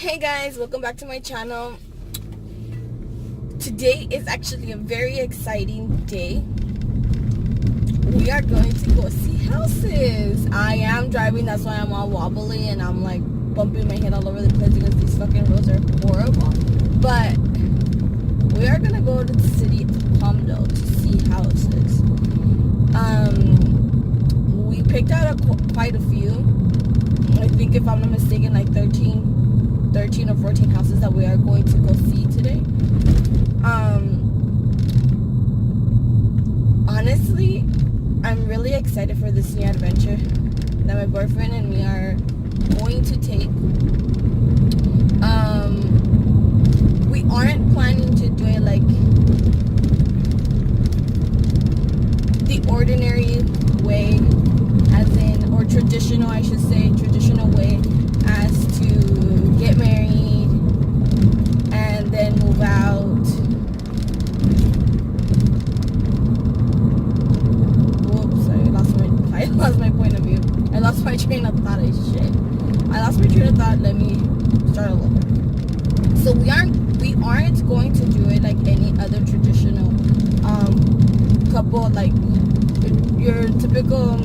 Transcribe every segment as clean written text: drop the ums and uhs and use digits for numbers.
Hey guys, welcome back to my channel. Today is actually a very exciting day. We are going to go see houses. I am driving, that's why I'm all wobbly and I'm like bumping my head all over the place because these fucking roads are horrible. But we are gonna go to the city of Palmdale to see houses. We picked out quite a few. I think if I'm not mistaken, like 13 or 14 houses that we are going to go see today. Honestly, I'm really excited for this new adventure that my boyfriend and me are going to take. We aren't planning to do it like the ordinary way, as in, or traditional, I should say, traditional way, as to get married and then move out. Whoops, I lost my point of view. I lost my train of thought. I lost my train of thought. Let me start all over. So we aren't going to do it like any other traditional couple, like your typical,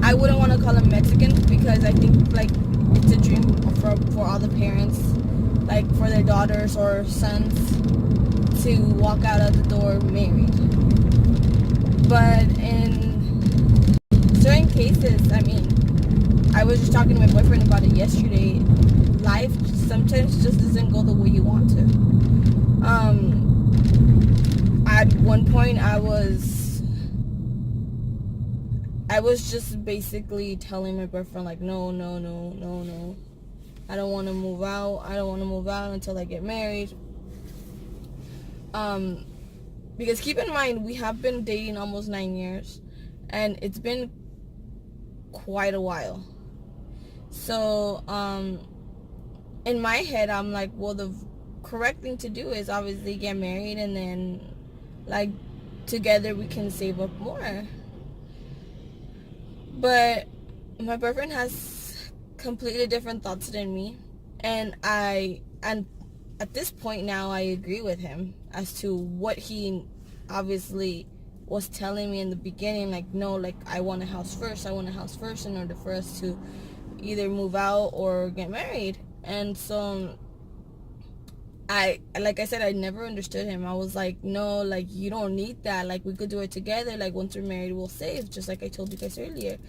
I wouldn't want to call them Mexican, because I think like it's a dream for all the parents, like for their daughters or sons to walk out of the door married. But in certain cases, I mean, I was just talking to my boyfriend about it yesterday, life sometimes just doesn't go the way you want to. At one point I was just basically telling my boyfriend like, no, I don't want to move out until I get married. Because keep in mind, we have been dating almost 9 years and it's been quite a while. So in my head I'm like, well, the correct thing to do is obviously get married, and then like together we can save up more. But my boyfriend has completely different thoughts than me, and at this point now I agree with him as to what he obviously was telling me in the beginning, like, no, like I want a house first in order for us to either move out or get married. And so like I said, I never understood him. I was like, no, like you don't need that, like we could do it together, like once we're married we'll save, just like I told you guys earlier.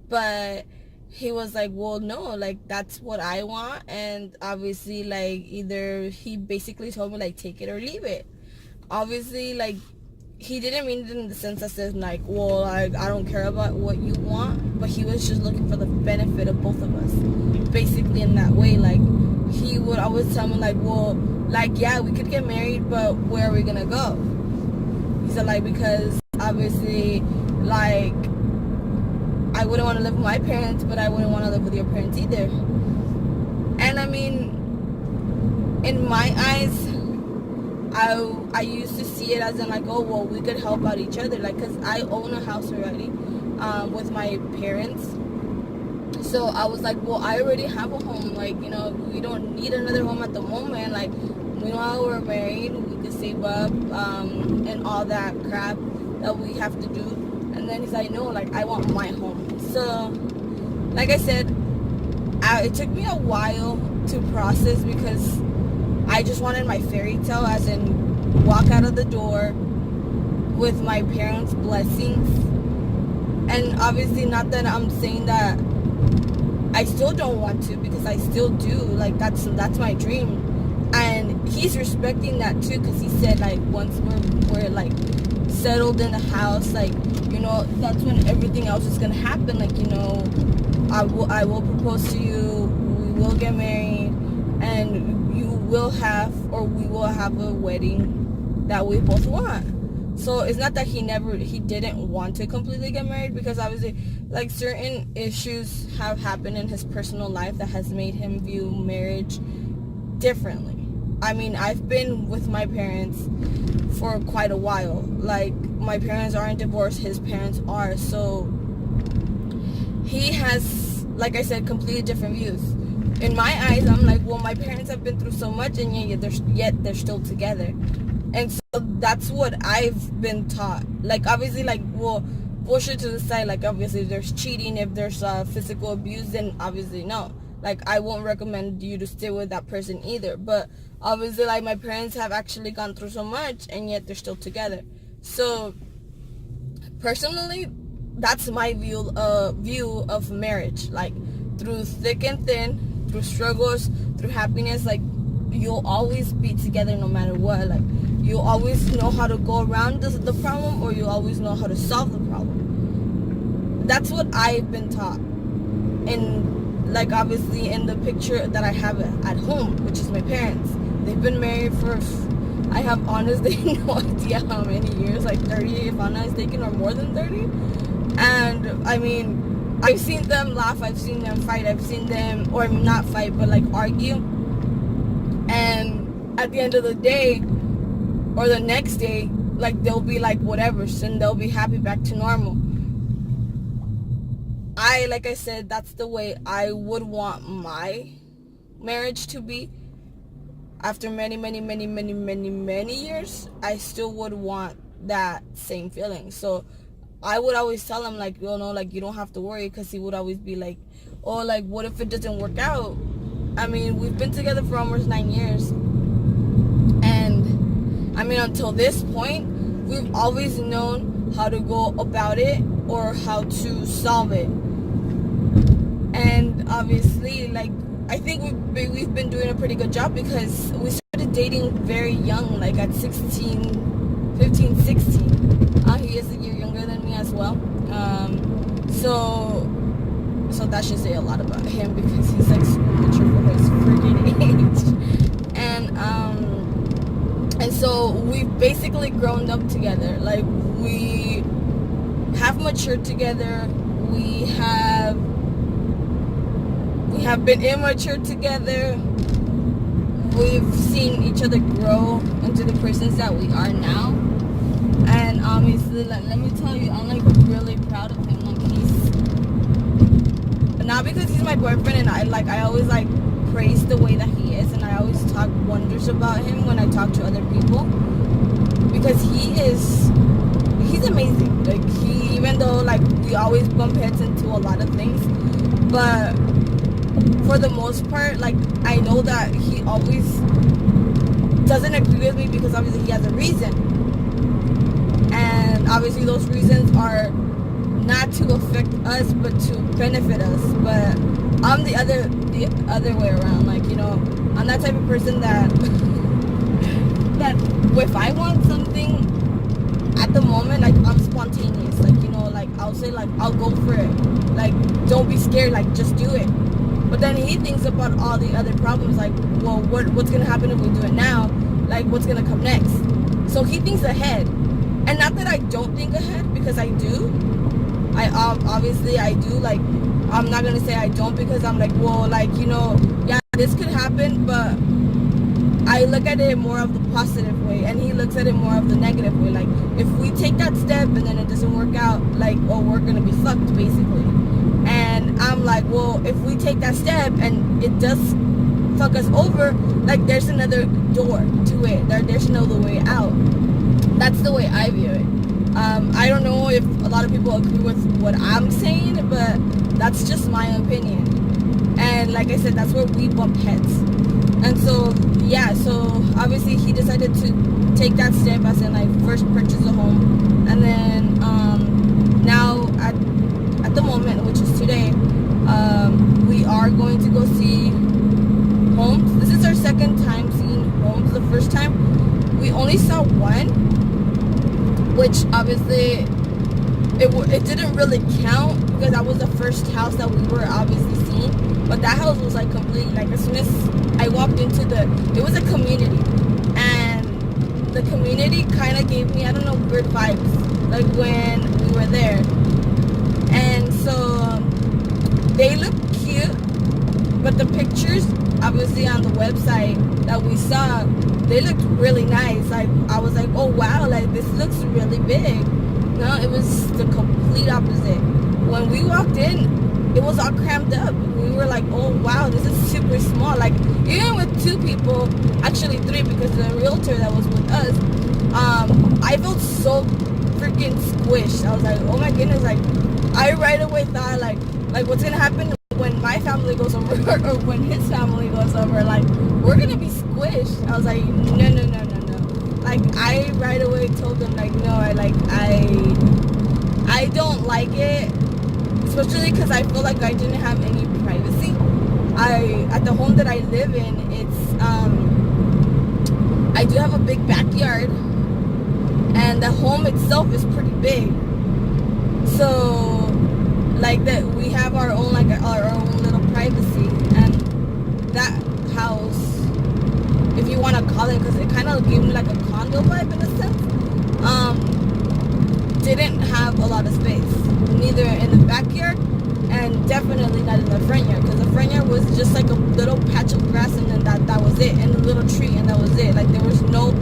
But he was like, well, no, like that's what I want. And obviously, like, either he basically told me like take it or leave it. Obviously, like, he didn't mean it in the sense that says like, well, I don't care about what you want, but he was just looking for the benefit of both of us, basically, in that way. Like, he would always tell me like, well, like, yeah, we could get married, but where are we gonna go? He said, like, because obviously, like, I wouldn't want to live with my parents, but I wouldn't want to live with your parents either. And I mean, in my eyes, I used to see it as in like, oh, well, we could help out each other, like, because I own a house already with my parents. So I was like, well, I already have a home, like, you know, we don't need another home at the moment. Like, we know how we're married, we could save up and all that crap that we have to do. And then he's like, no, like, I want my home. So like I said, it took me a while to process, because I just wanted my fairy tale, as in walk out of the door with my parents' blessings. And obviously, not that I'm saying that I still don't want to, because I still do. Like, that's my dream. And he's respecting that too, because he said like once we're like settled in the house, like, you know, that's when everything else is gonna happen. Like, you know, I will propose to you, we will get married, and we will have a wedding that we both want. So it's not that he didn't want to completely get married, because obviously, like, certain issues have happened in his personal life that has made him view marriage differently. I mean, I've been with my parents for quite a while. Like, my parents aren't divorced, his parents are. So he has, like I said, completely different views. in my eyes, I'm like, well, my parents have been through so much, and yet they're still together. And so that's what I've been taught. Like, obviously, like, well, bullshit to the side. Like, obviously, if there's cheating, if there's physical abuse, then obviously no. Like, I won't recommend you to stay with that person either. But obviously, like, my parents have actually gone through so much, and yet they're still together. So personally, that's my view of marriage. Like, through thick and thin, through struggles, through happiness, like, you'll always be together no matter what. Like, you'll always know how to go around the problem, or you'll always know how to solve the problem. That's what I've been taught. And, like, obviously in the picture that I have at home, which is my parents, they've been married for, I have honestly no idea how many years, like 30 if I'm not mistaken, or more than 30. And I mean, I've seen them laugh, I've seen them fight, I've seen them, or not fight, but like argue. And at the end of the day, or the next day, like, they'll be like whatever, and they'll be happy, back to normal. Like I said, that's the way I would want my marriage to be. After many years, I still would want that same feeling. So I would always tell him, like, you know, like, you don't have to worry, because he would always be like, oh, like, what if it doesn't work out? I mean, we've been together for almost 9 years, and I mean, until this point, we've always known how to go about it, or how to solve it. And obviously, like, I think we've been doing a pretty good job, because we started dating very young, like at 15, 16. He is a year younger than me as well. So that should say a lot about him, because he's like super mature for his freaking age. And so we've basically grown up together. Like, we have matured together. We have been immature together. We've seen each other grow into the persons that we are now. And obviously, like, let me tell you, I'm like really proud of him. Like, he's not because he's my boyfriend, and I always like praise the way that he is, and I always talk wonders about him when I talk to other people, because he's amazing. Like, even though like we always bump heads into a lot of things, but for the most part, like, I know that he always doesn't agree with me, because obviously he has a reason, and obviously those reasons are not to affect us, but to benefit us. But I'm the other way around. Like, you know, I'm that type of person that if I want something at the moment, like, I'm spontaneous. Like, you know, like, I'll say, like, I'll go for it. Like, don't be scared, like, just do it. But then he thinks about all the other problems, like, well, what's gonna happen if we do it now? Like, what's gonna come next? So he thinks ahead. And not that I don't think ahead, because I do. Obviously I do. Like, I'm not gonna say I don't, because I'm like, well, like, you know, yeah, this could happen, but I look at it more of the positive way, and he looks at it more of the negative way. Like, if we take that step and then it doesn't work out, like, oh, we're gonna be fucked, basically. And I'm like, well, if we take that step and it does fuck us over, like, there's another door to it. There's another way out. That's the way I view it. I don't know if a lot of people agree with what I'm saying, but that's just my opinion. And like I said, that's where we bump heads. And so, yeah, so obviously he decided to take that step, as in, like, first purchase a home, and then now at the moment, which is today, we are going to go see homes. This is our second time seeing homes. The first time we only saw one, which obviously it didn't really count, because that was the first house that we were obviously seeing. But that house was like completely, like, as soon as I walked into it was a community, and the community kind of gave me, I don't know, weird vibes, like, when we were there. And so they look cute, but the pictures obviously on the website that we saw, they looked really nice. Like, I was like, oh wow, like, this looks really big. No, it was the complete opposite. When we walked in, it was all crammed up. We were like, oh wow, this is super super small. Like, even with 2 people, actually 3, because the realtor that was with us, I felt so freaking squished. I was like, oh my goodness, like, I right away thought, like what's gonna happen when my family goes over or when his family goes over? Like, we're gonna be squished. I was like, no. Like, I right away told them, like, no, I don't like it, especially because I feel like I didn't have any privacy. At the home that I live in, it's I do have a big backyard, and the home itself is pretty big. So, like, that we have our own little privacy, and that house, if you want to call it, because it kind of gave me like a condo vibe in a sense, didn't have a lot of space, neither in the backyard and definitely not in the front yard, because the front yard was just like a little patch of grass, and then that was it, and a little tree, and that was it. Like, there was no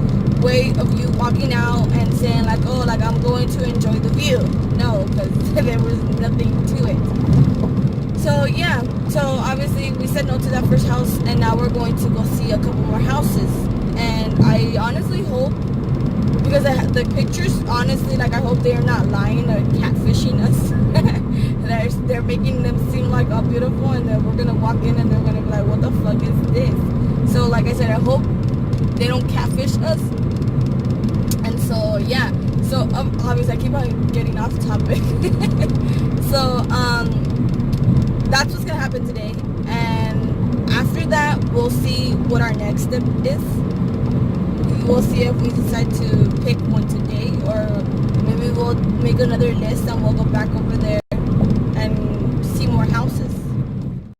way of you walking out and saying, like, oh, like, I'm going to enjoy the view. No, because there was nothing to it. So yeah, so obviously we said no to that first house, and now we're going to go see a couple more houses. And I honestly hope, because the pictures, honestly, like, I hope they are not lying or catfishing us. they're making them seem like, oh, beautiful, and then we're gonna walk in and they're gonna be like, what the fuck is this? So like I said, I hope they don't catfish us. And so yeah, so obviously I keep on getting off topic. So that's what's gonna happen today, and after that we'll see what our next step is. We'll see if we decide to pick one today, or maybe we'll make another list and we'll go back over there